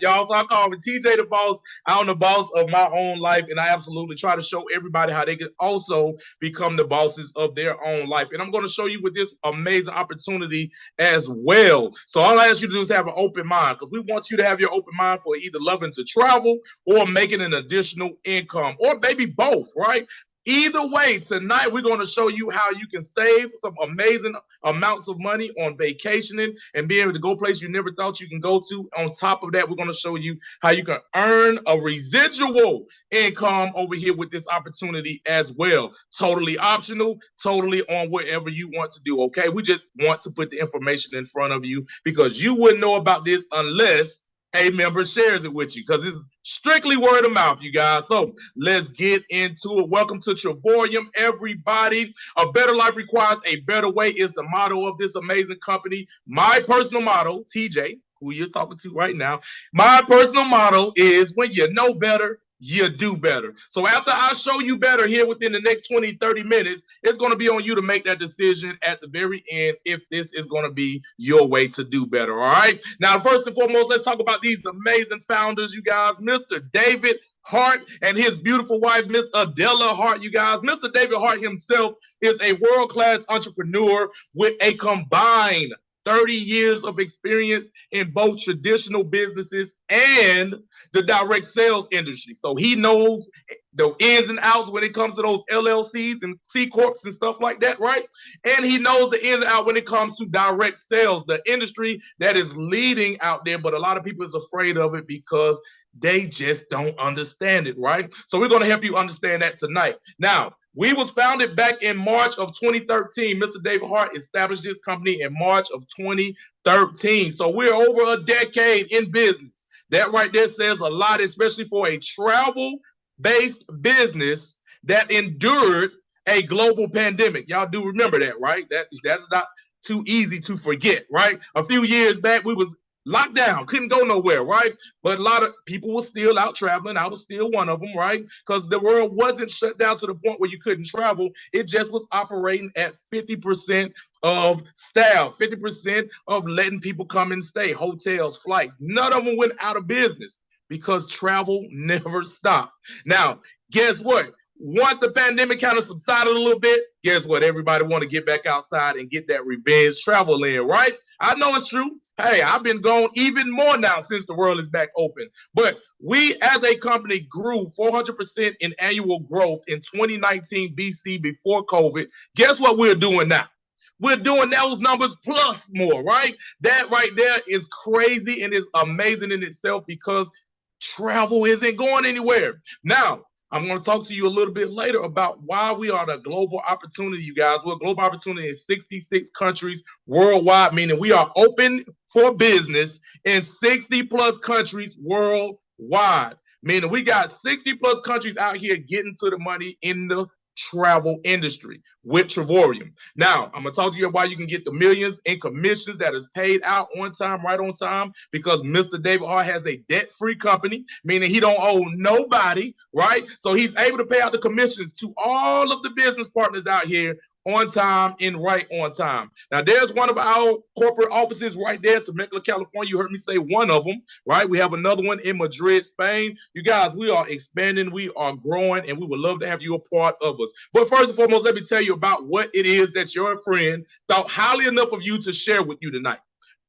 Y'all. So I call me TJ the boss. I'm the boss of my own life, and I absolutely try to show everybody how they can also become the bosses of their own life. And I'm going to show you with this amazing opportunity as well. So all I ask you to do is have an open mind, because we want you to have your open mind for either loving to travel or making an additional income, or maybe both, right? Either way, tonight we're going to show you how you can save some amazing amounts of money on vacationing and being able to go places you never thought you can go to. On top of that, we're going to show you how you can earn a residual income over here with this opportunity as well. Totally optional, totally on whatever you want to do, okay? We just want to put the information in front of you because you wouldn't know about this unless a member shares it with you, because it's strictly word of mouth, you guys. So let's get into it. Welcome to Travorium, everybody. A better life requires a better way is the motto of this amazing company. My personal motto, TJ, who you're talking to right now, my personal motto is when you know better, you do better. So after I show you better here within the next 20, 30 minutes, it's going to be on you to make that decision at the very end if this is going to be your way to do better, all right? Now, first and foremost, let's talk about these amazing founders, you guys. Mr. David Hart and his beautiful wife, Miss Adela Hart, you guys. Mr. David Hart himself is a world-class entrepreneur with a combined 30 years of experience in both traditional businesses and the direct sales industry. So he knows the ins and outs when it comes to those LLCs and C Corps and stuff like that, right? And he knows the ins and outs when it comes to direct sales, the industry that is leading out there, but a lot of people is afraid of it because they just don't understand it, right? So we're going to help you understand that tonight. Now, we was founded back in March of 2013. Mr. David Hart established this company in March of 2013. So we're over a decade in business. That right there says a lot, especially for a travel-based business that endured a global pandemic. Y'all do remember that, right? That's not too easy to forget, right? A few years back, we was locked down, couldn't go nowhere, right? But a lot of people were still out traveling. I was still one of them, right? Because the world wasn't shut down to the point where you couldn't travel. It just was operating at 50% of staff, 50% of letting people come and stay, hotels, flights. None of them went out of business because travel never stopped. Now, guess what? Once the pandemic kind of subsided a little bit, guess what? Everybody want to get back outside and get that revenge travel in, right? I know it's true. Hey, I've been gone even more now since the world is back open. But we as a company grew 400% in annual growth in 2019 BC before COVID. Guess what we're doing now? We're doing those numbers plus more, right? That right there is crazy and is amazing in itself because travel isn't going anywhere. Now, I'm going to talk to you a little bit later about why we are the global opportunity, you guys. We're a global opportunity in 66 countries worldwide, meaning we are open for business in 60 plus countries worldwide, meaning we got 60 plus countries out here getting to the money in the travel industry with Travorium. Now, I'm going to talk to you about why you can get the millions in commissions that is paid out on time, right on time, because Mr. David Hart has a debt-free company, meaning he don't owe nobody, right? So he's able to pay out the commissions to all of the business partners out here on time and right on time. Now, there's one of our corporate offices right there, Temecula, California. You heard me say one of them, right? We have another one in Madrid, Spain. You guys, we are expanding, we are growing, and we would love to have you a part of us. But first and foremost, let me tell you about what it is that your friend thought highly enough of you to share with you tonight.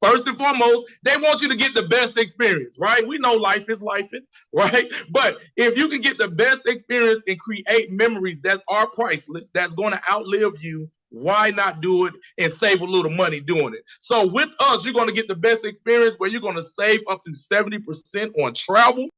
First and foremost, they want you to get the best experience, right? We know life is life, right? But if you can get the best experience and create memories that are priceless, that's going to outlive you, why not do it and save a little money doing it? So with us, you're going to get the best experience where you're going to save up to 70% on travel.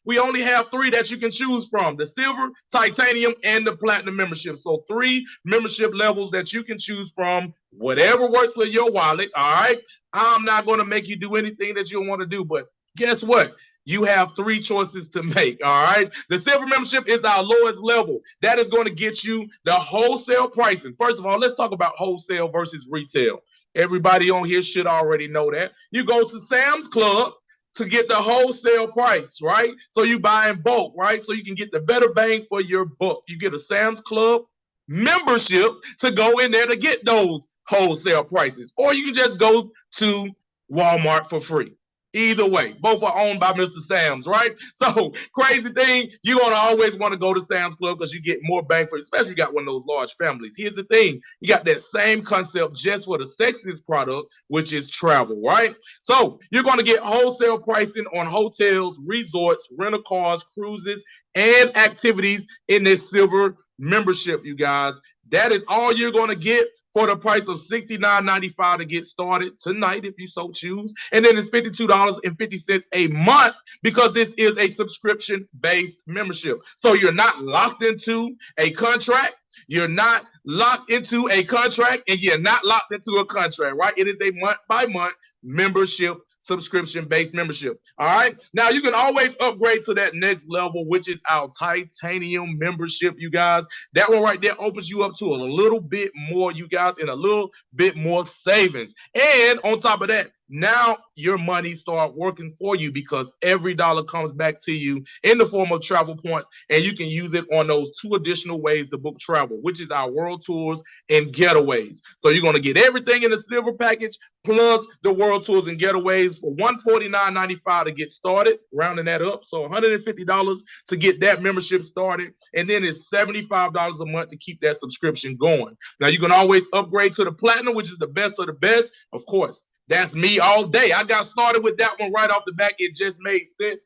We only have 3 that you can choose from: the silver, titanium, and the platinum membership. So 3 membership levels that you can choose from, whatever works for your wallet, all right? I'm not going to make you do anything that you don't want to do, but guess what? You have 3 choices to make, all right? The silver membership is our lowest level. That is going to get you the wholesale pricing. First of all, let's talk about wholesale versus retail. Everybody on here should already know that. You go to Sam's Club to get the wholesale price, right? So you buy in bulk, right? So you can get the better bang for your buck. You get a Sam's Club membership to go in there to get those wholesale prices. Or you can just go to Walmart for free. Either way, both are owned by Mr. Sam's, right? So crazy thing, you're gonna always want to go to Sam's Club because you get more bang for it, especially if you got one of those large families. Here's the thing, you got that same concept just for the sexiest product, which is travel, right? So you're gonna get wholesale pricing on hotels, resorts, rental cars, cruises, and activities in this silver membership, you guys. That is all you're gonna get for the price of $69.95 to get started tonight, if you so choose. And then it's $52.50 a month because this is a subscription-based membership. So you're not locked into a contract. You're not locked into a contract, and you're not locked into a contract, right? It is a month-by-month membership, subscription-based membership. All right. Now you can always upgrade to that next level, which is our titanium membership, you guys. That one right there opens you up to a little bit more, you guys, and a little bit more savings. And on top of that, now your money start working for you because every dollar comes back to you in the form of travel points, and you can use it on those 2 additional ways to book travel, which is our world tours and getaways. So you're going to get everything in the silver package plus the world tours and getaways for $149.95 to get started, rounding that up. So $150 to get that membership started, and then it's $75 a month to keep that subscription going. Now you can always upgrade to the platinum, which is the best of the best, of course. That's me all day. I got started with that one right off the back. It just made sense.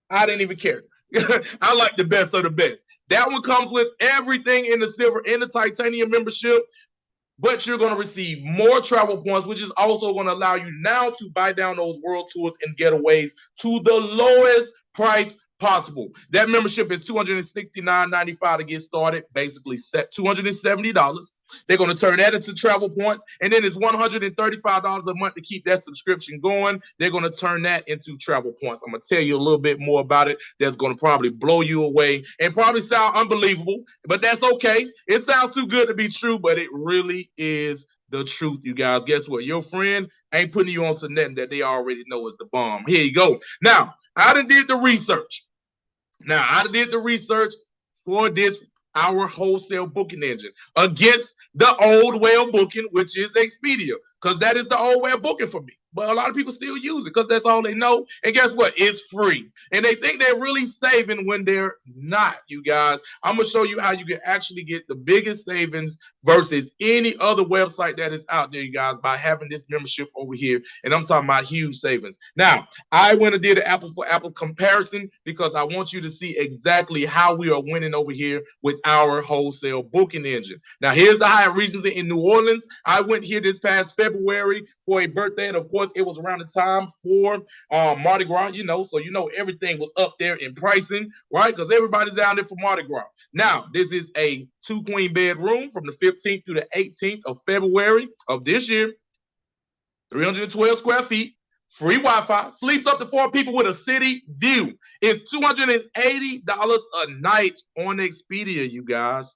I didn't even care. I like the best of the best. That one comes with everything in the silver and the titanium membership, but you're going to receive more travel points, which is also going to allow you now to buy down those world tours and getaways to the lowest price possible. That membership is $269.95 to get started, basically set $270. They're going to turn that into travel points, and then it's $135 a month to keep that subscription going. They're going to turn that into travel points. I'm going to tell you a little bit more about it. That's going to probably blow you away and probably sound unbelievable, but that's okay. It sounds too good to be true, but it really is the truth, you guys. Guess what? Your friend ain't putting you on to nothing that they already know is the bomb. Here you go. Now, I done did the research. For this, our wholesale booking engine against the old way of booking, which is Expedia, because that is the old way of booking for me. But a lot of people still use it because that's all they know. And guess what? It's free. And they think they're really saving when they're not, you guys. I'm going to show you how you can actually get the biggest savings versus any other website that is out there, you guys, by having this membership over here. And I'm talking about huge savings. Now, I went and did an apple for apple comparison because I want you to see exactly how we are winning over here with our wholesale booking engine. Now, here's the Hyatt Regency in New Orleans. I went here this past February for a birthday, and of course, it was around the time for Mardi Gras, so everything was up there in pricing, right? Because everybody's down there for Mardi Gras. Now, this is a 2-queen bed room from the 15th through the 18th of February of this year, 312 square feet, free Wi-Fi, sleeps up to 4 people with a city view. It's $280 a night on Expedia, you guys.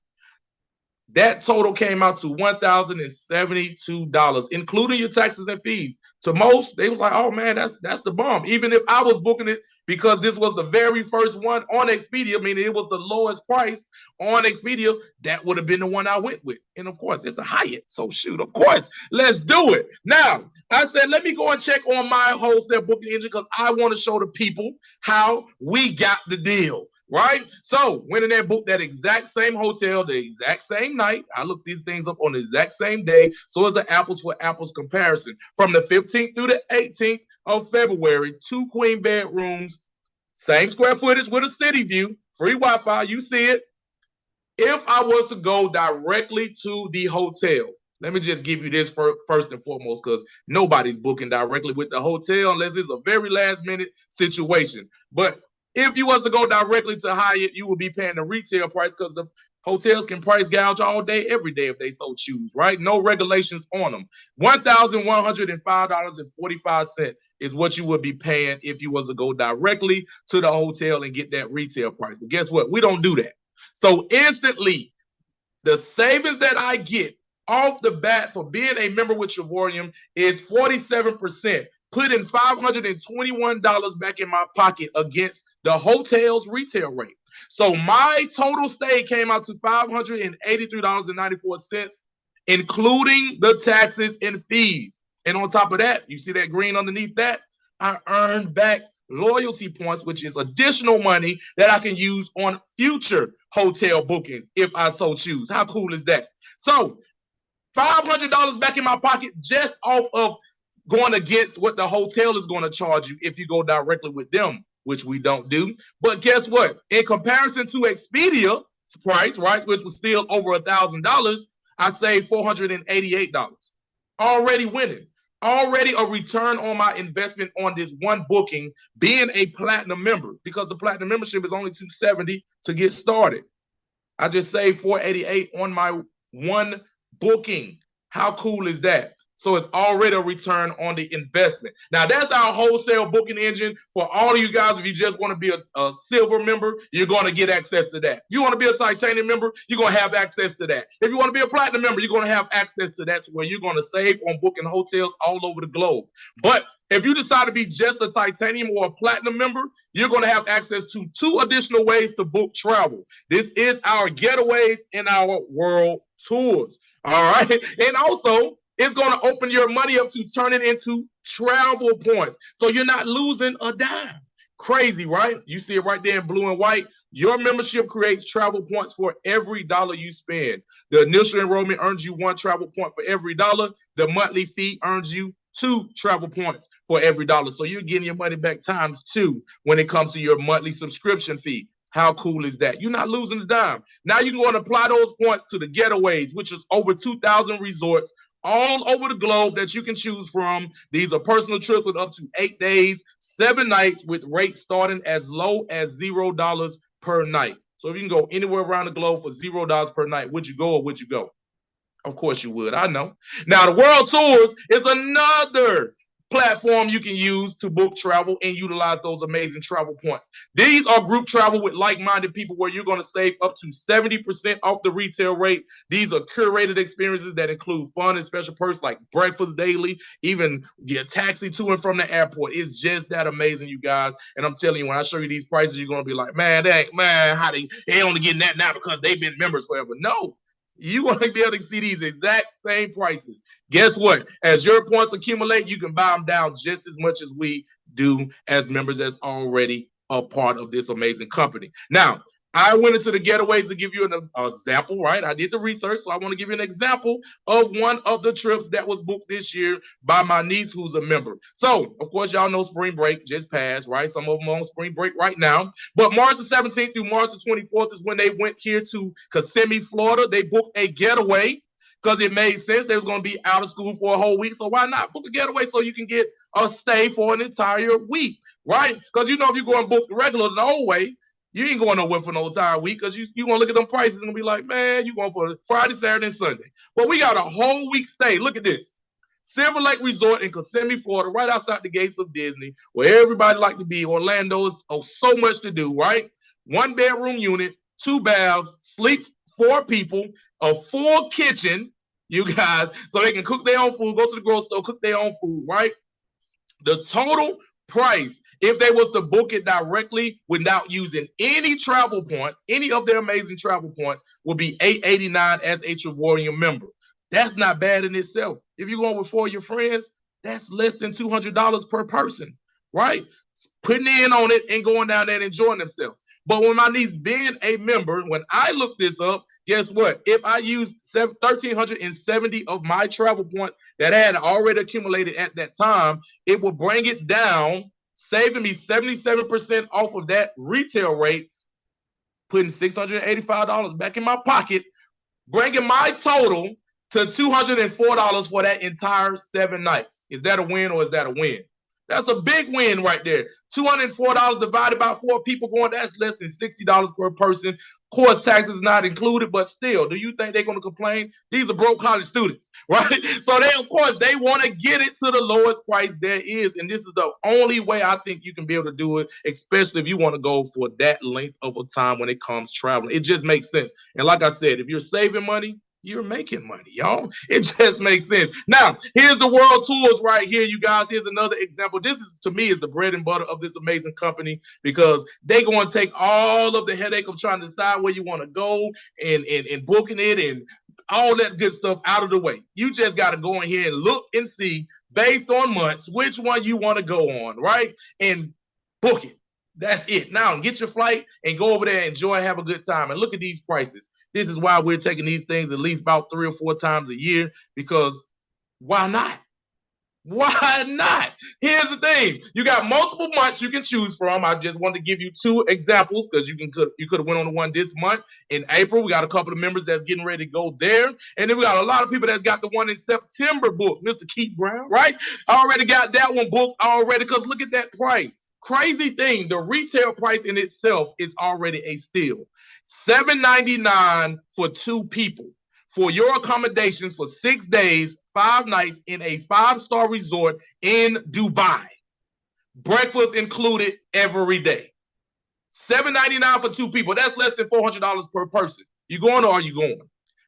That total came out to $1,072, including your taxes and fees. To most, they was like, "Oh man, that's the bomb." Even if I was booking it because this was the very first one on Expedia, meaning it was the lowest price on Expedia, that would have been the one I went with. And of course, it's a Hyatt, so shoot, of course, let's do it. Now, I said, let me go and check on my wholesale booking engine because I want to show the people how we got the deal. Right? So went in there, booked that exact same hotel, the exact same night. I looked these things up on the exact same day. So it's an apples for apples comparison. From the 15th through the 18th of February, 2 queen bedrooms, same square footage with a city view, free Wi-Fi, you see it. If I was to go directly to the hotel, let me just give you this first and foremost, because nobody's booking directly with the hotel unless it's a very last minute situation. But if you was to go directly to Hyatt, you would be paying the retail price because the hotels can price gouge all day, every day if they so choose, right? No regulations on them. $1,105.45 is what you would be paying if you was to go directly to the hotel and get that retail price. But guess what? We don't do that. So instantly, the savings that I get off the bat for being a member with Travorium is 47%. Putting $521 back in my pocket against the hotel's retail rate. So my total stay came out to $583.94, including the taxes and fees. And on top of that, you see that green underneath that? I earned back loyalty points, which is additional money that I can use on future hotel bookings if I so choose. How cool is that? So $500 back in my pocket just off of going against what the hotel is going to charge you if you go directly with them, which we don't do. But guess what? In comparison to Expedia's price, right, which was still over $1,000, I saved $488. Already winning. Already a return on my investment on this one booking, being a platinum member, because the platinum membership is only $270 to get started. I just saved $488 on my one booking. How cool is that? So it's already a return on the investment. Now, that's our wholesale booking engine for all of you guys. If you just want to be a silver member, you're going to get access to that. If you want to be a titanium member, you're going to have access to that. If you want to be a platinum member, you're going to have access to that, to where you're going to save on booking hotels all over the globe. But if you decide to be just a titanium or a platinum member, you're going to have access to 2 additional ways to book travel. This is our getaways and our world tours. All right. And also, it's going to open your money up to turn it into travel points. So you're not losing a dime. Crazy, right? You see it right there in blue and white. Your membership creates travel points for every dollar you spend. The initial enrollment earns you 1 travel point for every dollar. The monthly fee earns you 2 travel points for every dollar. So you're getting your money back times 2 when it comes to your monthly subscription fee. How cool is that? You're not losing a dime. Now you can go and apply those points to the Getaways, which is over 2,000 resorts all over the globe that you can choose from. These are personal trips with up to 8 days, 7 nights, with rates starting as low as $0 per night. So if you can go anywhere around the globe for $0 per night, would you go or would you go? Of course you would. I know. Now, the World Tours is another platform you can use to book travel and utilize those amazing travel points. These are group travel with like-minded people where you're going to save up to 70% off the retail rate. These are curated experiences that include fun and special perks like breakfast daily, even get a taxi to and from the airport. It's just that amazing, you guys. And I'm telling you, when I show you these prices, you're going to be like, man, how they only getting that now because they've been members forever. No. You want to be able to see these exact same prices. Guess what? As your points accumulate, you can buy them down just as much as we do as members that's already a part of this amazing company. Now, I went into the Getaways to give you an example, right? I did the research, so I want to give you an example of one of the trips that was booked this year by my niece, who's a member. So, of course, y'all know spring break just passed, right? Some of them are on spring break right now. But March the 17th through March the 24th is when they went here to Kissimmee, Florida. They booked a getaway because it made sense. They was going to be out of school for a whole week. So why not book a getaway so you can get a stay for an entire week, right? Because, you know, if you go and book the regular, the old way, you ain't going nowhere for no entire week because you want to look at them prices and be like, man, you going for Friday, Saturday, and Sunday. But we got a whole week stay. Look at this. Silver Lake Resort in Kissimmee, Florida, right outside the gates of Disney, where everybody like to be. Orlando is so much to do, right? 1-bedroom unit, 2 baths, sleeps 4 people, a full kitchen, you guys, so they can cook their own food, go to the grocery store, cook their own food, right? The total price, if they was to book it directly without using any travel points, any of their amazing travel points, would be $889 as a Travorium member. That's not bad in itself. If you're going with 4 of your friends, that's less than $200 per person, right? Putting in on it and going down there and enjoying themselves. But when my niece being a member, when I looked this up, guess what? If I used 1,370 of my travel points that I had already accumulated at that time, it would bring it down, saving me 77% off of that retail rate, putting $685 back in my pocket, bringing my total to $204 for that entire 7 nights. Is that a win or is that a win? That's a big win right there. $204 divided by 4 people going, that's less than $60 per person. Of course, taxes not included, but still, do you think they're going to complain? These are broke college students, right? So they, of course, they want to get it to the lowest price there is. And this is the only way I think you can be able to do it, especially if you want to go for that length of a time when it comes traveling. It just makes sense. And like I said, if you're saving money, you're making money, y'all. It just makes sense. Now, here's the world tours right here, you guys. Here's another example. This is, to me, is the bread and butter of this amazing company because they're going to take all of the headache of trying to decide where you want to go and booking it and all that good stuff out of the way. You just got to go in here and look and see, based on months, which one you want to go on, right? And book it. That's it. Now get your flight and go over there, enjoy, have a good time. And look at these prices. This is why we're taking these things at least about 3 or 4 times a year, because why not? Why not? Here's the thing. You got multiple months you can choose from. I just wanted to give you 2 examples because you could have went on the one this month in April. We got a couple of members that's getting ready to go there. And then we got a lot of people that's got the one in September booked. Mr. Keith Brown, right? I already got that one booked already, because look at that price. Crazy thing, the retail price in itself is already a steal. $7.99 for 2 people for your accommodations for 6 days, 5 nights in a 5-star resort in Dubai. Breakfast included every day. $7.99 for 2 people. That's less than $400 per person. You going or are you going?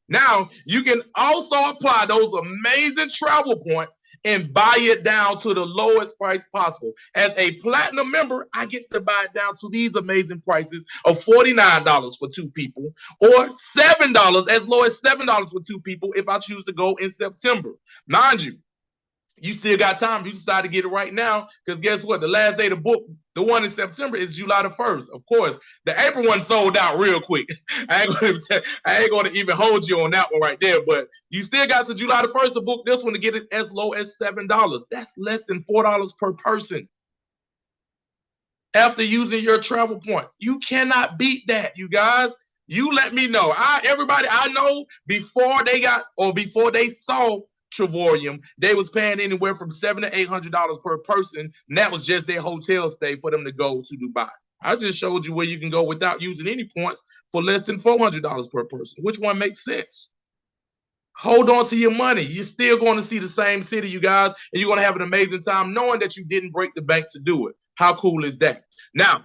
Now, you can also apply those amazing travel points and buy it down to the lowest price possible. As a platinum member, I get to buy it down to these amazing prices of $49 for 2 people, or $7, as low as $7 for 2 people if I choose to go in September. Mind you, you still got time. You decide to get it right now, because guess what? The last day to book the one in September is July the 1st. Of course, the April one sold out real quick. I ain't going to even hold you on that one right there, but you still got to July the 1st to book this one to get it as low as $7. That's less than $4 per person after using your travel points. You cannot beat that, you guys. You let me know. Everybody I know, before they saw Travorium, they was paying anywhere from $700 to $800 per person, and that was just their hotel stay for them to go to Dubai. I just showed you where you can go without using any points for less than $400 per person. Which one makes sense? Hold on to your money. You're still going to see the same city, you guys, and you're going to have an amazing time knowing that you didn't break the bank to do it. How cool is that? Now,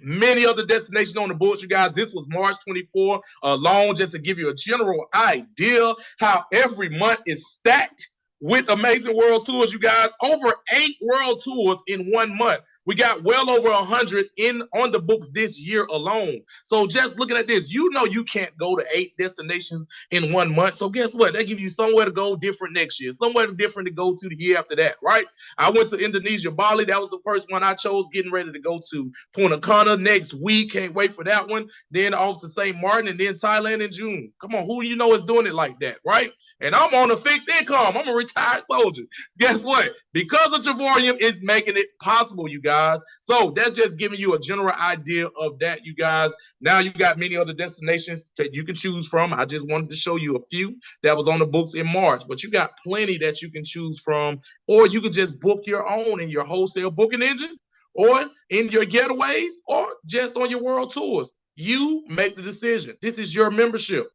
many other destinations on the books, you guys. This was March 24 alone, just to give you a general idea how every month is stacked with amazing world tours, you guys. Over 8 world tours in 1 month. We got well over 100 on the books this year alone. So just looking at this, you know you can't go to 8 destinations in 1 month. So guess what? They give you somewhere to go different next year, somewhere different to go to the year after that, right? I went to Indonesia, Bali. That was the first one I chose, getting ready to go to Punta Cana next week. Can't wait for that one. Then off to St. Martin, and then Thailand in June. Come on, who do you know is doing it like that, right? And I'm on a fixed income. I'm a retired soldier. Guess what? Because of Travorium, it's making it possible, you guys. So that's just giving you a general idea of that, you guys. Now you got many other destinations that you can choose from. I just wanted to show you a few that was on the books in March, but you got plenty that you can choose from, or you could just book your own in your wholesale booking engine, or in your getaways, or just on your world tours. You make the decision. This is your membership.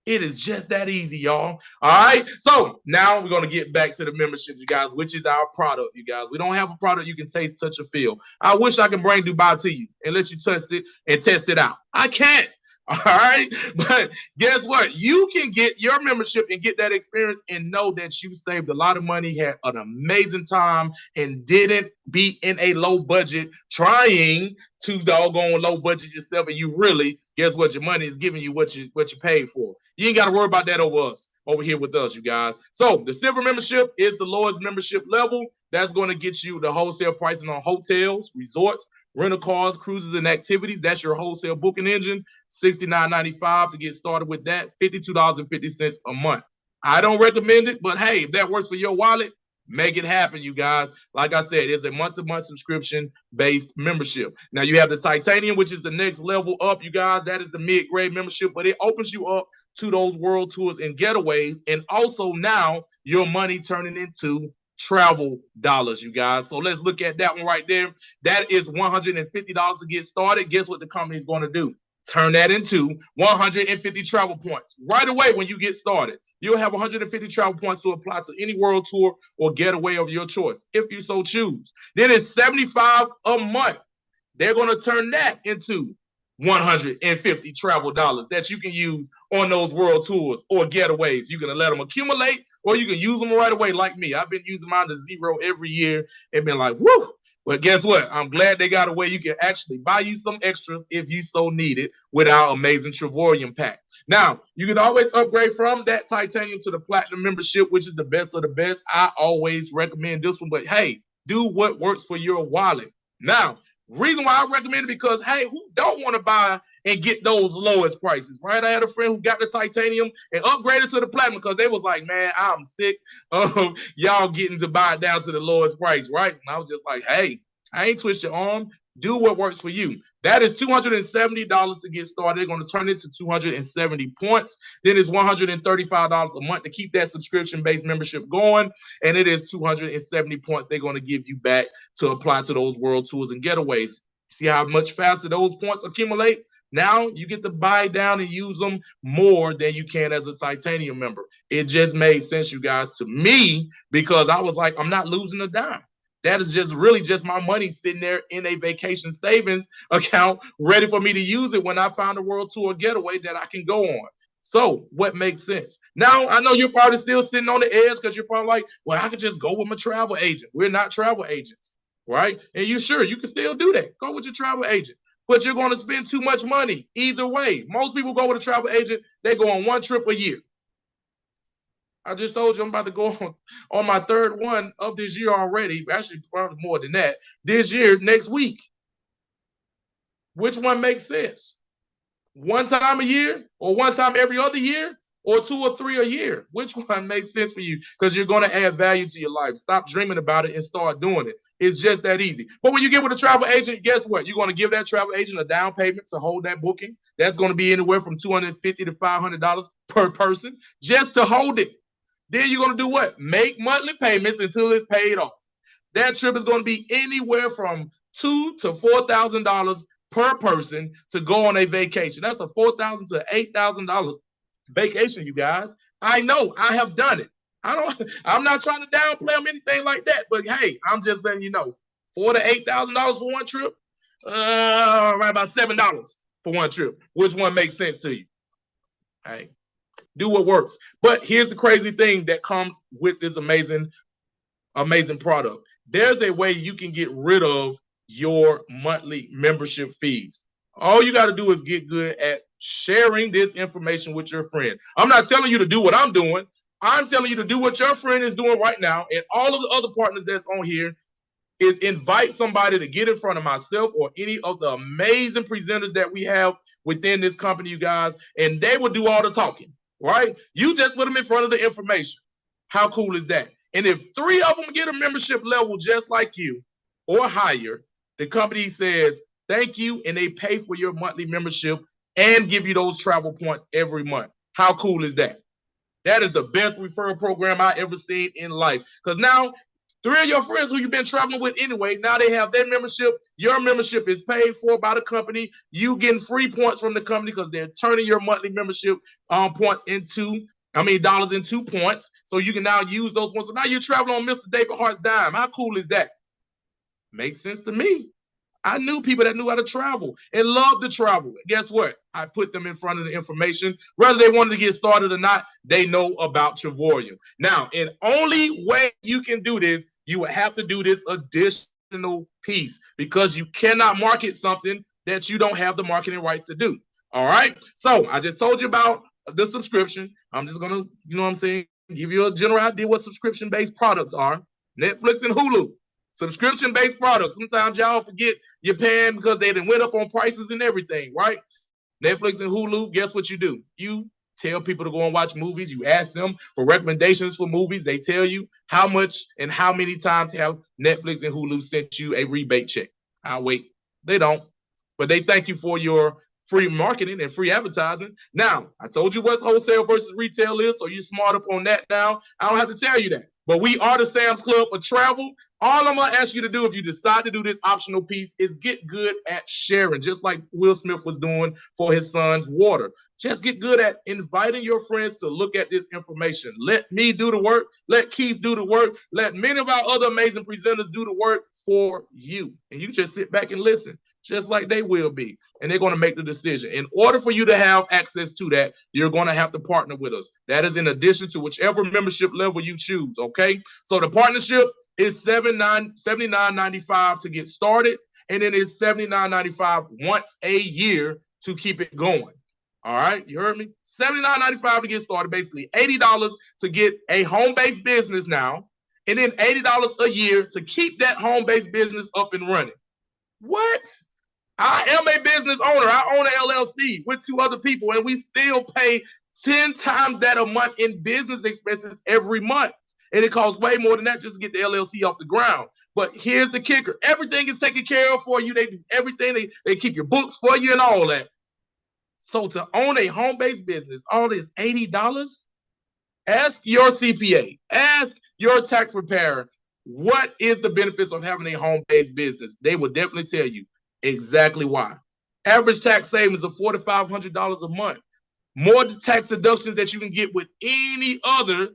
It is just that easy, y'all. All right. So now we're going to get back to the memberships, you guys, which is our product, you guys. We don't have a product you can taste, touch, or feel. I wish I could bring Dubai to you and let you test it and test it out. I can't. All right. But guess what? You can get your membership and get that experience and know that you saved a lot of money, had an amazing time, and didn't be in a low budget trying to doggone low budget yourself. And you really, guess what? Your money is giving you what you paid for. You ain't got to worry about that over here with us, you guys. So the silver membership is the lowest membership level. That's going to get you the wholesale pricing on hotels, resorts, rental cars, cruises, and activities. That's your wholesale booking engine. $69.95 to get started with that. $52.50 a month. I don't recommend it, but hey, if that works for your wallet, make it happen, you guys. Like I said, it's a month-to-month subscription-based membership. Now, you have the Titanium, which is the next level up, you guys. That is the mid-grade membership, but it opens you up to those world tours and getaways, and also now your money turning into travel dollars, you guys. So let's look at that one right there. That is $150 to get started. Guess what the company is going to do? Turn that into 150 travel points right away when you get started. You'll have 150 travel points to apply to any world tour or getaway of your choice, if you so choose. Then it's $75 a month. They're going to turn that into 150 travel dollars that you can use on those world tours or getaways. You're going to let them accumulate, or you can use them right away like me. I've been using mine to zero every year and been like, whoo, But guess what? I'm glad they got a way you can actually buy you some extras if you so need it with our amazing Travorium pack. Now, you can always upgrade from that titanium to the platinum membership, which is the best of the best. I always recommend this one, but hey, do what works for your wallet. Now, reason why I recommend it because, hey, who don't want to buy and get those lowest prices, right? I had a friend who got the titanium and upgraded to the platinum because they was like, man, I'm sick of y'all getting to buy it down to the lowest price, right? And I was just like, hey, I ain't twist your arm. Do what works for you. That is $270 to get started. They're going to turn it to 270 points. Then it's $135 a month to keep that subscription-based membership going. And it is 270 points they're going to give you back to apply to those world tours and getaways. See how much faster those points accumulate? Now you get to buy down and use them more than you can as a titanium member. It just made sense, you guys, to me, because I was like, I'm not losing a dime. That is just really just my money sitting there in a vacation savings account ready for me to use it when I find a world tour getaway that I can go on. So what makes sense? Now, I know you're probably still sitting on the edge because you're probably like, well, I could just go with my travel agent. We're not travel agents, right? And you can still do that. Go with your travel agent. But you're going to spend too much money either way. Most people go with a travel agent. They go on one trip a year. I just told you I'm about to go on my third one of this year already. Actually, probably more than that. This year, next week. Which one makes sense? One time a year or one time every other year or 2 or 3 a year? Which one makes sense for you? Because you're going to add value to your life. Stop dreaming about it and start doing it. It's just that easy. But when you get with a travel agent, guess what? You're going to give that travel agent a down payment to hold that booking. That's going to be anywhere from $250 to $500 per person just to hold it. Then you're going to do what? Make monthly payments until it's paid off. That trip is going to be anywhere from $2,000 to $4,000 per person to go on a vacation. That's a $4,000 to $8,000 vacation, you guys. I know. I have done it. I'm not trying to downplay them anything like that, but hey, I'm just letting you know. $4,000 to $8,000 for one trip, right about $7 for one trip. Which one makes sense to you? Hey. Do what works. But here's the crazy thing that comes with this amazing product. There's a way you can get rid of your monthly membership fees. All you got to do is get good at sharing this information with your friend. I'm not telling you to do what I'm doing. I'm telling you to do what your friend is doing right now. And all of the other partners that's on here is invite somebody to get in front of myself or any of the amazing presenters that we have within this company, you guys, and they will do all the talking. Right? You just put them in front of the information. How cool is that? And if 3 of them get a membership level just like you or higher, the company says thank you and they pay for your monthly membership and give you those travel points every month. How cool is that? That is the best referral program I ever seen in life. Because now 3 of your friends who you've been traveling with anyway, now they have their membership. Your membership is paid for by the company. You getting free points from the company because they're turning your monthly membership dollars into points. So you can now use those points. So now you're traveling on Mr. David Hart's dime. How cool is that? Makes sense to me. I knew people that knew how to travel and loved to travel. Guess what? I put them in front of the information. Whether they wanted to get started or not, they know about Travorium. Now, in only way you can do this, you would have to do this additional piece because you cannot market something that you don't have the marketing rights to do. All right? So I just told you about the subscription. I'm just going to, you know what I'm saying, give you a general idea what subscription-based products are. Netflix and Hulu. Subscription-based products. Sometimes y'all forget you're paying because they done went up on prices and everything, right? Netflix and Hulu, guess what you do? You tell people to go and watch movies. You ask them for recommendations for movies. They tell you how much and how many times have Netflix and Hulu sent you a rebate check. I'll wait. They don't. But they thank you for your free marketing and free advertising. Now, I told you what wholesale versus retail is, so you're smart up on that now. I don't have to tell you that. But we are the Sam's Club for travel. All I'm going to ask you to do if you decide to do this optional piece is get good at sharing, just like Will Smith was doing for his son's water. Just get good at inviting your friends to look at this information. Let me do the work. Let Keith do the work. Let many of our other amazing presenters do the work for you. And you just sit back and listen, just like they will be. And they're going to make the decision. In order for you to have access to that, you're going to have to partner with us. That is in addition to whichever membership level you choose, okay? So the partnership It's $79.95 to get started, and then it's $79.95 once a year to keep it going. All right, you heard me? $79.95 to get started, basically $80 to get a home-based business now, and then $80 a year to keep that home-based business up and running. What? I am a business owner. I own an LLC with 2 other people, and we still pay 10 times that a month in business expenses every month. And it costs way more than that just to get the LLC off the ground. But here's the kicker. Everything is taken care of for you. They do everything. They keep your books for you and all that. So to own a home-based business, all this $80, ask your CPA, ask your tax preparer, what is the benefits of having a home-based business? They will definitely tell you exactly why. Average tax savings of $4,500 a month. More tax deductions that you can get with any other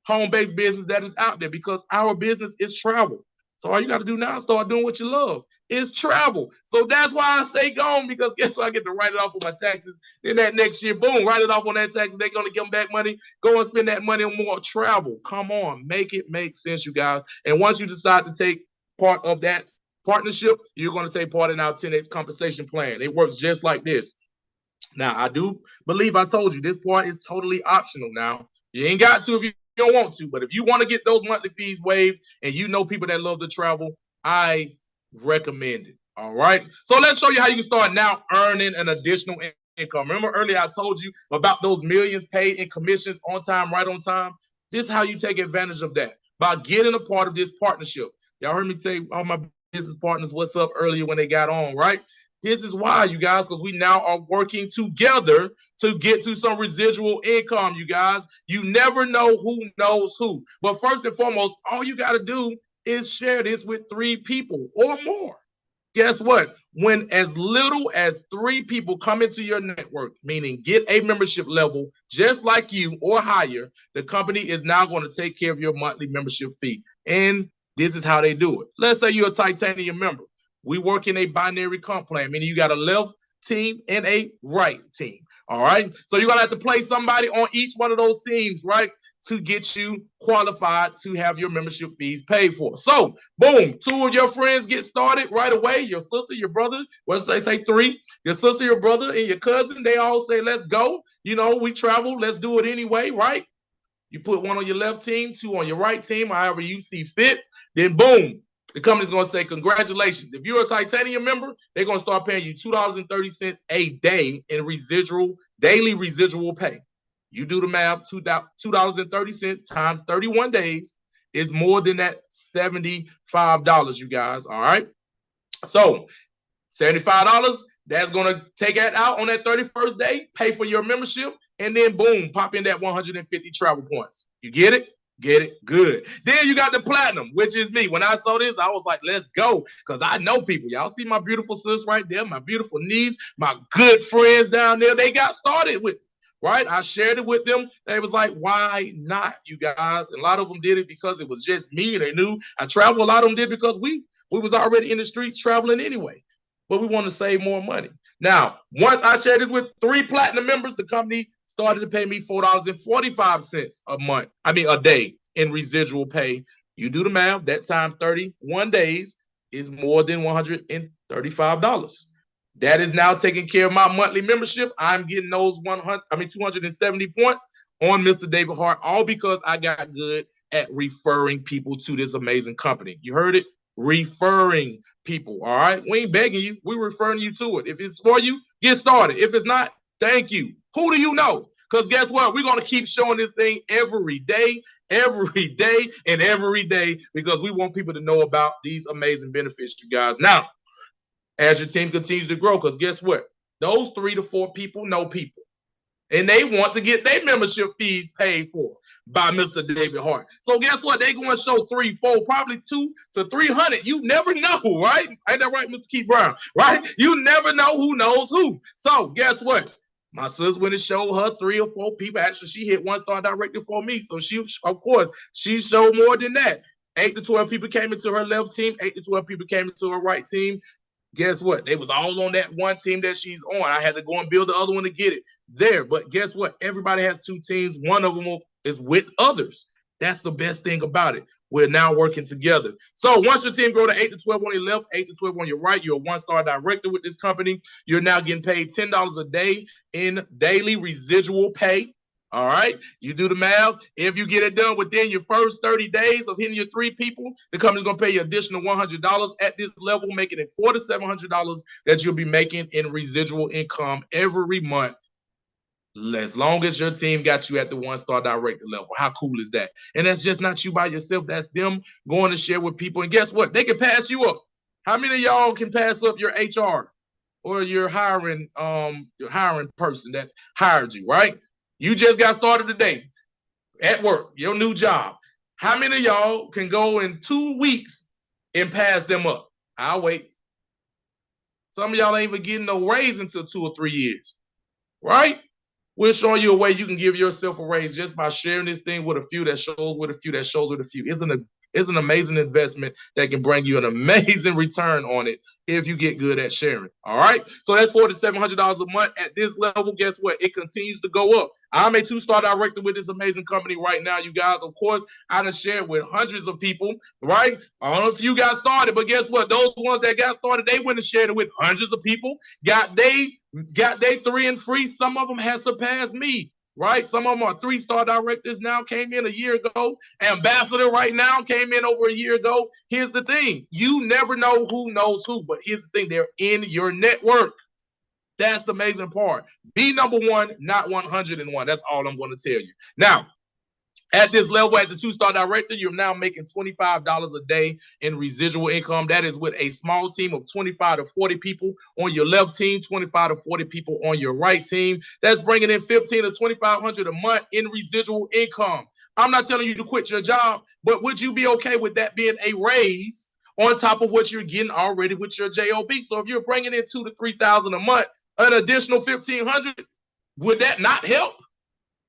home-based business that is out there, because our business is travel. So all you got to do now is start doing what you love. It's travel. So that's why I stay gone, because guess what? I get to write it off on my taxes. Then that next year, boom, write it off on that taxes. They're going to give them back money. Go and spend that money on more travel. Come on, make it make sense, you guys. And once you decide to take part of that partnership, you're going to take part in our 10X compensation plan. It works just like this. Now, I do believe I told you this part is totally optional now. You ain't got to if you don't want to, but if you want to get those monthly fees waived and you know people that love to travel, I recommend it. All right. So let's show you how you can start now earning an additional income. Remember earlier I told you about those millions paid in commissions on time, right on time. This is how you take advantage of that, by getting a part of this partnership. Y'all heard me tell all my business partners what's up earlier when they got on, right? This is why, you guys, because we now are working together to get to some residual income, you guys. You never know who knows who. But first and foremost, all you got to do is share this with 3 people or more. Guess what? When as little as 3 people come into your network, meaning get a membership level just like you or higher, the company is now going to take care of your monthly membership fee. And this is how they do it. Let's say you're a titanium member. We work in a binary comp plan, meaning you got a left team and a right team. All right. So you're going to have to play somebody on each one of those teams, right, to get you qualified to have your membership fees paid for. So, boom, 2 of your friends get started right away. Your sister, your brother, what they say 3, your sister, your brother, and your cousin, they all say, let's go. You know, we travel. Let's do it anyway, right? You put 1 on your left team, 2 on your right team, however you see fit. Then, boom. The company's going to say, congratulations. If you're a titanium member, they're going to start paying you $2.30 a day in daily residual pay. You do the math, $2.30 times 31 days is more than that $75, you guys. All right. So $75, that's going to take that out on that 31st day, pay for your membership, and then boom, pop in that 150 travel points. You get it? Get it? Good. Then you got the platinum, which is me. When I saw this, I was like, let's go. Because I know people. Y'all see my beautiful sis right there, my beautiful niece, my good friends down there. They got started with, right? I shared it with them. They was like, why not, you guys? And a lot of them did it because it was just me and they knew I traveled. A lot of them did because we was already in the streets traveling anyway. But we want to save more money. Now, once I shared this with 3 platinum members, the company started to pay me $4.45 a day in residual pay. You do the math, that time 31 days is more than $135. That is now taking care of my monthly membership. I'm getting those 270 points on Mr. David Hart, all because I got good at referring people to this amazing company. You heard it? Referring people. All right. We ain't begging you. We're referring you to it. If it's for you, get started. If it's not, thank you. Who do you know? Because guess what? We're going to keep showing this thing every day, and every day, because we want people to know about these amazing benefits, you guys. Now, as your team continues to grow, because guess what? Those 3 to 4 people know people, and they want to get their membership fees paid for by Mr. David Hart. So guess what? They're going to show 3, 4, probably 2 to 300. You never know, right? Ain't that right, Mr. Keith Brown? Right? You never know who knows who. So guess what? My sis went and showed her 3 or 4 people. Actually, she hit 1 star directly for me. So she, of course, she showed more than that. 8 to 12 people came into her left team. 8 to 12 people came into her right team. Guess what? They was all on that one team that she's on. I had to go and build the other one to get it there. But guess what? Everybody has 2 teams. One of them is with others. That's the best thing about it. we're now working together. So once your team grow to 8 to 12 on your left, 8 to 12 on your right, you're a one-star director with this company. You're now getting paid $10 a day in daily residual pay. All right, you do the math. If you get it done within your first 30 days of hitting your 3 people, the company's gonna pay you additional $100 at this level, making it $400 to $700 that you'll be making in residual income every month, as long as your team got you at the one-star director level. How cool is that? And that's just not you by yourself. That's them going to share with people. And guess what? They can pass you up. How many of y'all can pass up your HR or your hiring person that hired you, right? You just got started today at work, your new job. How many of y'all can go in 2 weeks and pass them up? I'll wait. Some of y'all ain't even getting no raise until 2 or 3 years, right? We're showing you a way you can give yourself a raise just by sharing this thing with a few that shows with a few that shows with a few. It's an amazing investment that can bring you an amazing return on it if you get good at sharing. All right. So that's $400 to $700 a month at this level. Guess what? It continues to go up. I'm a 2-star director with this amazing company right now, you guys. Of course, I done shared with hundreds of people, right? I don't know if you got started, but guess what? Those ones that got started, they went and shared it with hundreds of people. Got they 3 and free. Some of them had surpassed me, right? Some of them are 3-star directors now, came in a year ago. Ambassador right now came in over a year ago. Here's the thing. You never know who knows who, but here's the thing. They're in your network. That's the amazing part. Be number one, not 101. That's all I'm going to tell you. Now, at this level, at the 2-star director, you're now making $25 a day in residual income. That is with a small team of 25 to 40 people on your left team, 25 to 40 people on your right team. That's bringing in $1,500 to $2,500 a month in residual income. I'm not telling you to quit your job, but would you be okay with that being a raise on top of what you're getting already with your job? So if you're bringing in $2,000 to $3,000 a month, an additional $1,500, would that not help?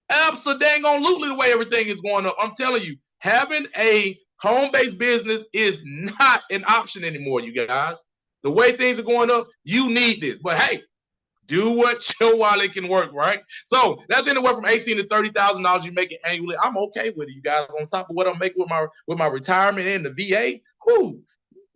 Absolutely, the way everything is going up. I'm telling you, having a home-based business is not an option anymore, you guys. The way things are going up, you need this. But hey, do what your wallet can work, right? So that's anywhere from $18,000 to $30,000 you make it annually. I'm okay with it, you guys. On top of what I'm making with my retirement and the VA, whoo,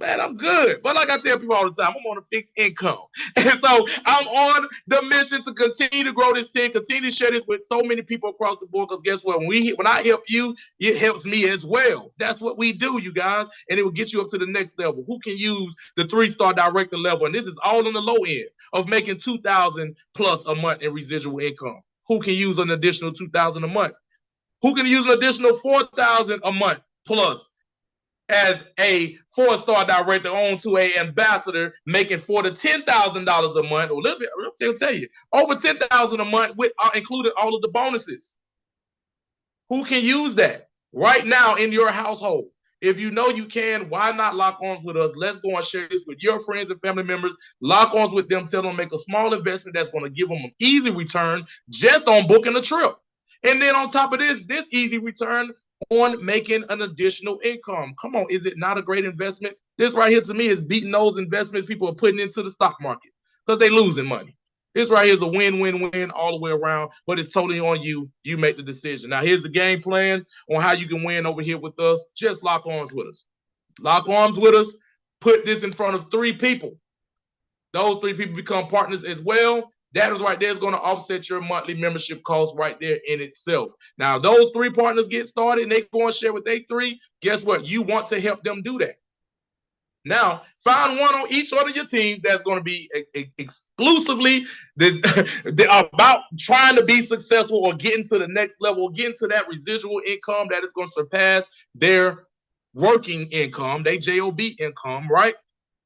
man, I'm good. But like I tell people all the time, I'm on a fixed income. And so I'm on the mission to continue to grow this team, continue to share this with so many people across the board. Because guess what? When I help you, it helps me as well. That's what we do, you guys. And it will get you up to the next level. Who can use the 3-star director level? And this is all on the low end of making $2,000 plus a month in residual income. Who can use an additional $2,000 a month? Who can use an additional $4,000 a month plus as a 4-star director on to a ambassador making $4,000 to $10,000 a month, or a little bit, I'll tell you, over $10,000 a month with including all of the bonuses. Who can use that right now in your household? If you know you can, why not lock arms with us? Let's go and share this with your friends and family members. Lock arms with them. Tell them to make a small investment that's going to give them an easy return just on booking a trip. And then on top of this easy return on making an additional income. Come on, is it not a great investment? This right here to me is beating those investments people are putting into the stock market because they're losing money. This right here is a win-win-win all the way around, but it's totally on you. You make the decision. Now, here's the game plan on how you can win over here with us. Just lock arms with us. Lock arms with us. Put this in front of 3 people. Those 3 people become partners as well. That is right there is going to offset your monthly membership cost right there in itself. Now, those 3 partners get started and they go and share with they 3. Guess what? You want to help them do that. Now, find one on each one of your teams that's going to be exclusively about trying to be successful or getting to the next level, or getting to that residual income that is going to surpass their working income, their job income, right?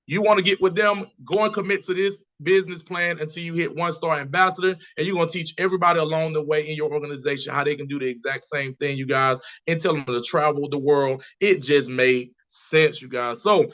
You want to get with them, go and commit to this business plan until you hit 1-star ambassador, and you're going to teach everybody along the way in your organization how they can do the exact same thing, you guys, and tell them to travel the world. It just made sense, you guys. So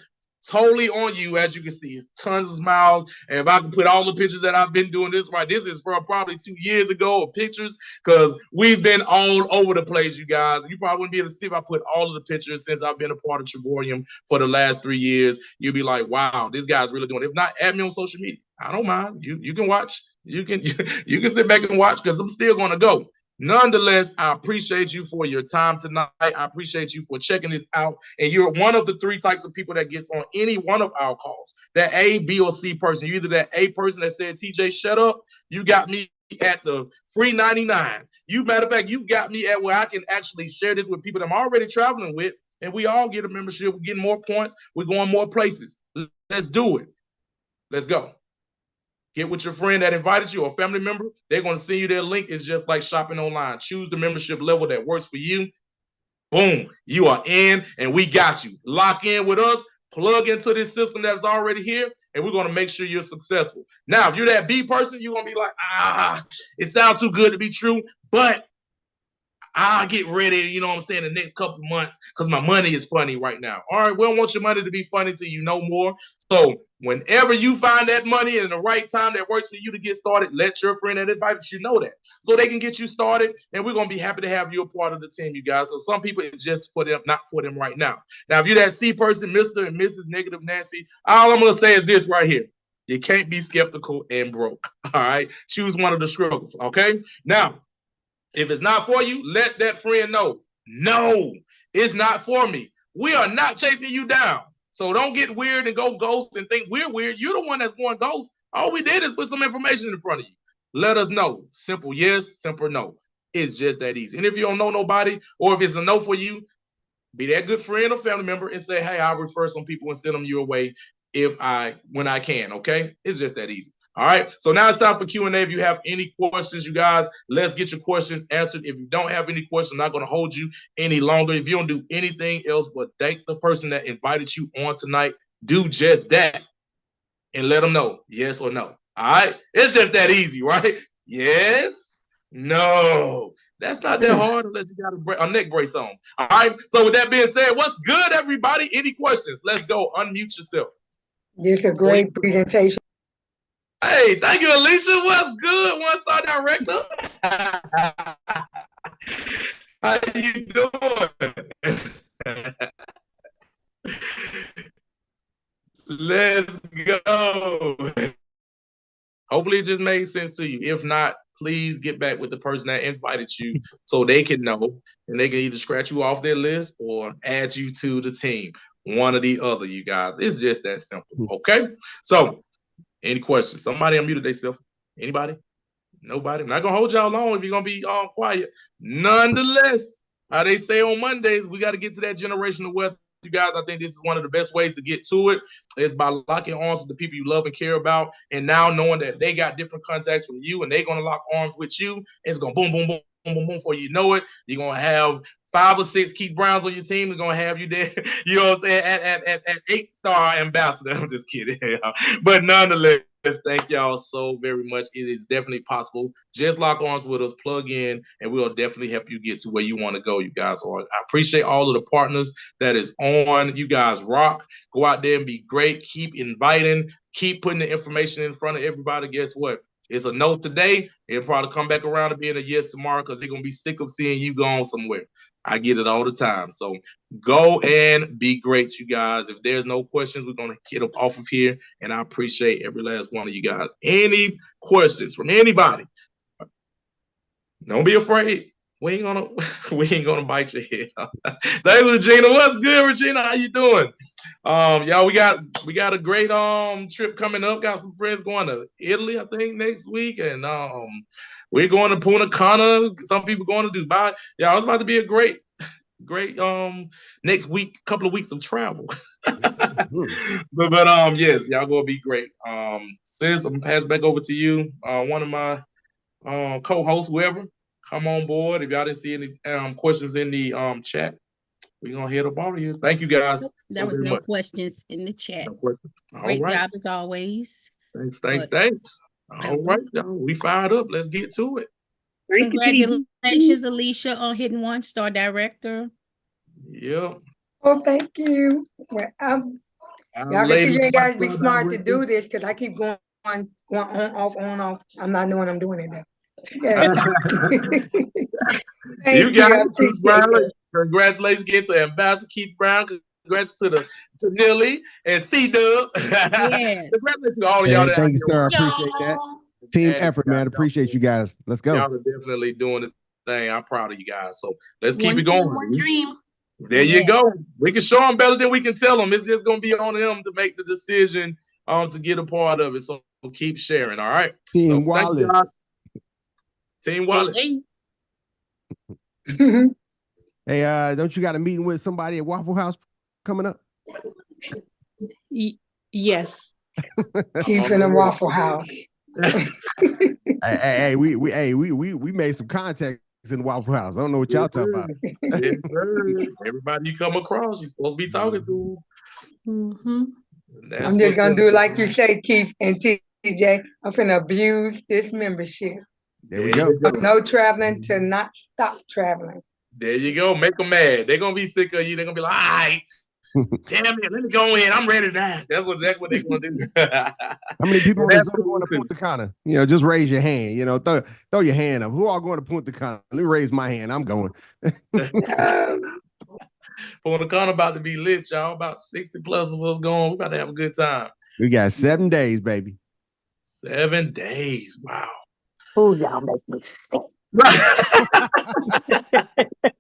totally on you. As you can see, it's tons of smiles. And if I can put all the pictures that I've been doing this right, this is from probably 2 years ago of pictures, because we've been all over the place, you guys. You probably wouldn't be able to see if I put all of the pictures since I've been a part of Travorium for the last 3 years. You'll be like, wow, this guy's really doing it. If not, add me on social media. I don't mind. You can watch. You can sit back and watch, because I'm still going to go. Nonetheless, I appreciate you for your time tonight. I appreciate you for checking this out. And you're one of the 3 types of people that gets on any one of our calls. That A, B, or C person. You're either that A person that said, TJ, shut up. You got me at the free 99. You, matter of fact, you got me at where I can actually share this with people that I'm already traveling with. And we all get a membership. We're getting more points. We're going more places. Let's do it. Let's go. Get with your friend that invited you or family member. They're going to send you their link. It's just like shopping online. Choose the membership level that works for you. Boom. You are in, and we got you. Lock in with us. Plug into this system that's already here, and we're going to make sure you're successful. Now, if you're that B person, you're going to be like, it sounds too good to be true, but I'll get ready, you know what I'm saying, the next couple months because my money is funny right now. All right, we don't want your money to be funny till you know more. So whenever you find that money in the right time that works for you to get started, let your friend that invited you know that so they can get you started, and we're going to be happy to have you a part of the team, you guys. So some people, it's just for them, not for them right now. Now, if you're that C person, Mr. and Mrs. Negative Nancy, all I'm going to say is this right here. You can't be skeptical and broke, all right? Choose one of the struggles, okay? Now, if it's not for you, let that friend know. No, it's not for me. We are not chasing you down. So don't get weird and go ghost and think we're weird. You're the one that's going ghost. All we did is put some information in front of you. Let us know. Simple yes, simple no. It's just that easy. And if you don't know nobody, or if it's a no for you, be that good friend or family member and say, hey, I'll refer some people and send them your way when I can, okay? It's just that easy. All right, so now it's time for Q&A. If you have any questions, you guys, let's get your questions answered. If you don't have any questions, I'm not going to hold you any longer. If you don't do anything else but thank the person that invited you on tonight, do just that and let them know yes or no. All right, it's just that easy, right? Yes, no. That's not that hard unless you got a neck brace on. All right, so with that being said, what's good, everybody? Any questions? Let's go. Unmute yourself. This is a great presentation. Hey, thank you, Alicia. What's good? 1-star director. How you doing? Let's go. Hopefully it just made sense to you. If not, please get back with the person that invited you so they can know, and they can either scratch you off their list or add you to the team. One or the other, you guys. It's just that simple, okay? So, any questions? Somebody unmuted themselves. Anybody? Nobody? I'm not going to hold y'all long if you're going to be quiet. Nonetheless, how they say on Mondays, we got to get to that generational wealth. You guys, I think this is one of the best ways to get to it is by locking arms with the people you love and care about. And now knowing that they got different contacts from you and they're going to lock arms with you, it's going to boom, boom, boom, boom, boom, boom before you know it. You're going to have 5 or 6 Keith Browns on your team. Is going to have you there, you know what I'm saying, at 8-star ambassador. I'm just kidding. But nonetheless, thank y'all so very much. It is definitely possible. Just lock arms with us, plug in, and we'll definitely help you get to where you want to go, you guys. So I appreciate all of the partners that is on. You guys rock. Go out there and be great. Keep inviting. Keep putting the information in front of everybody. Guess what? It's a no today. It'll probably come back around to being a yes tomorrow because they're going to be sick of seeing you going somewhere. I get it all the time. So go and be great, you guys. If there's no questions, we're going to get up off of here. And I appreciate every last one of you guys. Any questions from anybody? Don't be afraid. We ain't gonna bite your head off. Thanks, Regina. What's good, Regina? How you doing? Y'all, we got a great trip coming up. Got some friends going to Italy, I think, next week, and we're going to Punta Cana. Some people going to Dubai. Yeah, it's about to be a great next week, couple of weeks of travel. but yes, y'all gonna be great. Sis, I'm gonna pass it back over to you. One of my co-hosts, whoever, come on board. If y'all didn't see any questions in the chat, we're gonna head up out of here. Thank you guys. There was no questions in the chat. Great job as always. Thanks. All right, y'all. We fired up. Let's get to it. Congratulations, Alicia, on hitting 1-star director. Yep. Oh, thank you. Well, y'all can see you ain't got to be smart to do this because I keep going on, off. I'm not knowing I'm doing it though. Yeah. You got it, Keith Brown. Congratulations again to Ambassador Keith Brown. Congrats to Nilly and C-Dub. Yes. Congratulations to all of y'all. Thank you, sir. I appreciate that. Team effort, man. Appreciate you guys. Let's go. Y'all are definitely doing it. thing. I'm proud of you guys. So let's keep One it team, going. one dream. There you Yes. go. We can show them better than we can tell them. It's just gonna be on them to make the decision to get a part of it. So keep sharing. All right. Team So Wallace. thank you, guys. Team Wallace. Hey, don't you got a meeting with somebody at Waffle House coming up? Yes. Keith in the Waffle House. Hey, we made some contacts in Waffle House. I don't know what y'all talking about. Yes, everybody you come across, you're supposed to be talking to. I'm just gonna do like you say, Keith and TJ. I'm finna abuse this membership. There we go. No traveling to not stop traveling. There you go. Make them mad. They're gonna be sick of you. They're gonna be like, all right, damn it, let me go in. I'm ready now. That's what they're gonna do. How many people are going to Punta Cana? Just raise your hand. Throw your hand up. Who are going to Punta Cana? Let me raise my hand. I'm going. Punta Cana about to be lit, y'all. About 60 plus of us going. We're about to have a good time. We got 7 days, baby. 7 days. Wow. Ooh, y'all make me sick.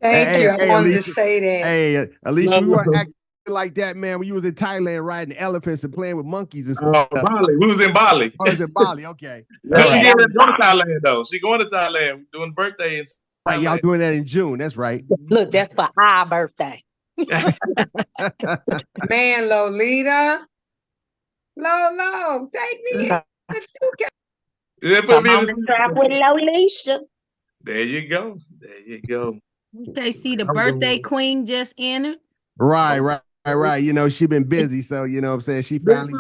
Thank you. I wanted to say that. Hey, Alicia, we weren't acting like that, man. When you was in Thailand riding elephants and playing with monkeys and stuff. Bali. We was in Bali. Oh, it was in Bali. Okay. She getting to go to Thailand, though. She going to Thailand. We're doing birthday in Thailand. Right, y'all doing that in June. That's right. Look, that's for our birthday. Man, Lolita. Lolo, take me in. Yeah, Come on and trap with Lolicia. There you go. There you go. Okay, see the birthday queen just entered. Right. She been busy, so what I'm saying, she finally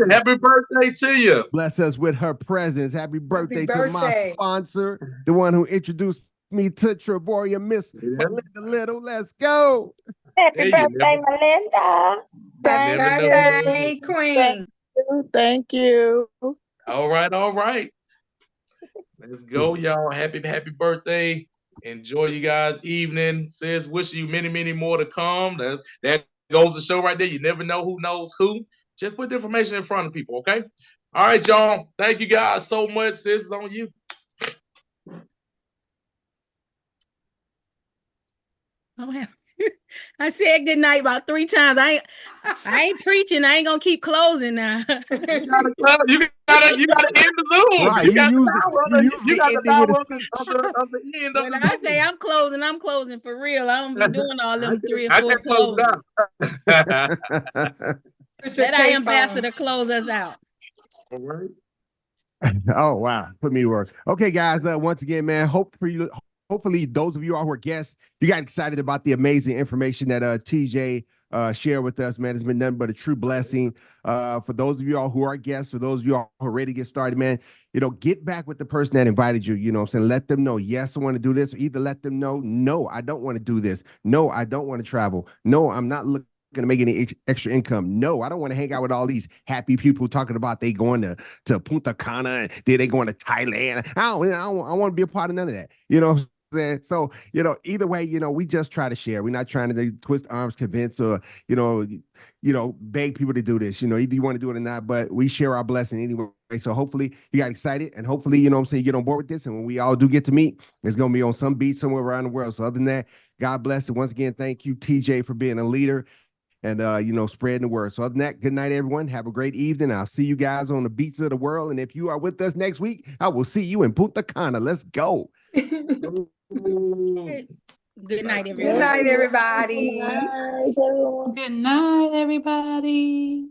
happy birthday to you. Bless us with her presence. Happy birthday to my sponsor, the one who introduced me to Travorium, Miss Melinda Little. Let's go. Happy birthday, Melinda. Happy birthday, queen. Thank you. All right. Let's go, y'all. Happy birthday. Enjoy you guys' evening. Says wishing you many, many more to come. That goes to show right there. You never know who knows who. Just put the information in front of people, okay? All right, y'all. Thank you guys so much. Sis, is on you. I said good night about 3 times. I ain't preaching. I ain't gonna keep closing now. You gotta end the Zoom. Right, you got the power of the end of the Zoom. When I say I'm closing for real. I don't be doing all them 3 or 4 I close it out. Let our ambassador close us out. All right. Oh, wow. Put me to work. Okay, guys. Once again, man, hopefully those of you all who are guests, you got excited about the amazing information that TJ shared with us, man. It's been nothing but a true blessing. For those of you all who are guests, for those of you all who are ready to get started, man, get back with the person that invited you. I'm saying? Let them know, yes, I want to do this, or either let them know, no, I don't want to do this. No, I don't want to travel. No, I'm not looking to make any extra income. No, I don't want to hang out with all these happy people talking about they going to Punta Cana and they going to Thailand. I want to be a part of none of that. So, either way, we just try to share. We're not trying to twist arms, convince, or, beg people to do this. Either you want to do it or not, but we share our blessing anyway. So hopefully you got excited, and hopefully, you get on board with this. And when we all do get to meet, it's going to be on some beach somewhere around the world. So other than that, God bless. And once again, thank you, TJ, for being a leader and, spreading the word. So other than that, good night, everyone. Have a great evening. I'll see you guys on the beaches of the world. And if you are with us next week, I will see you in Punta Cana. Let's go. Good night, everybody. Good night, everybody. Good night, everybody.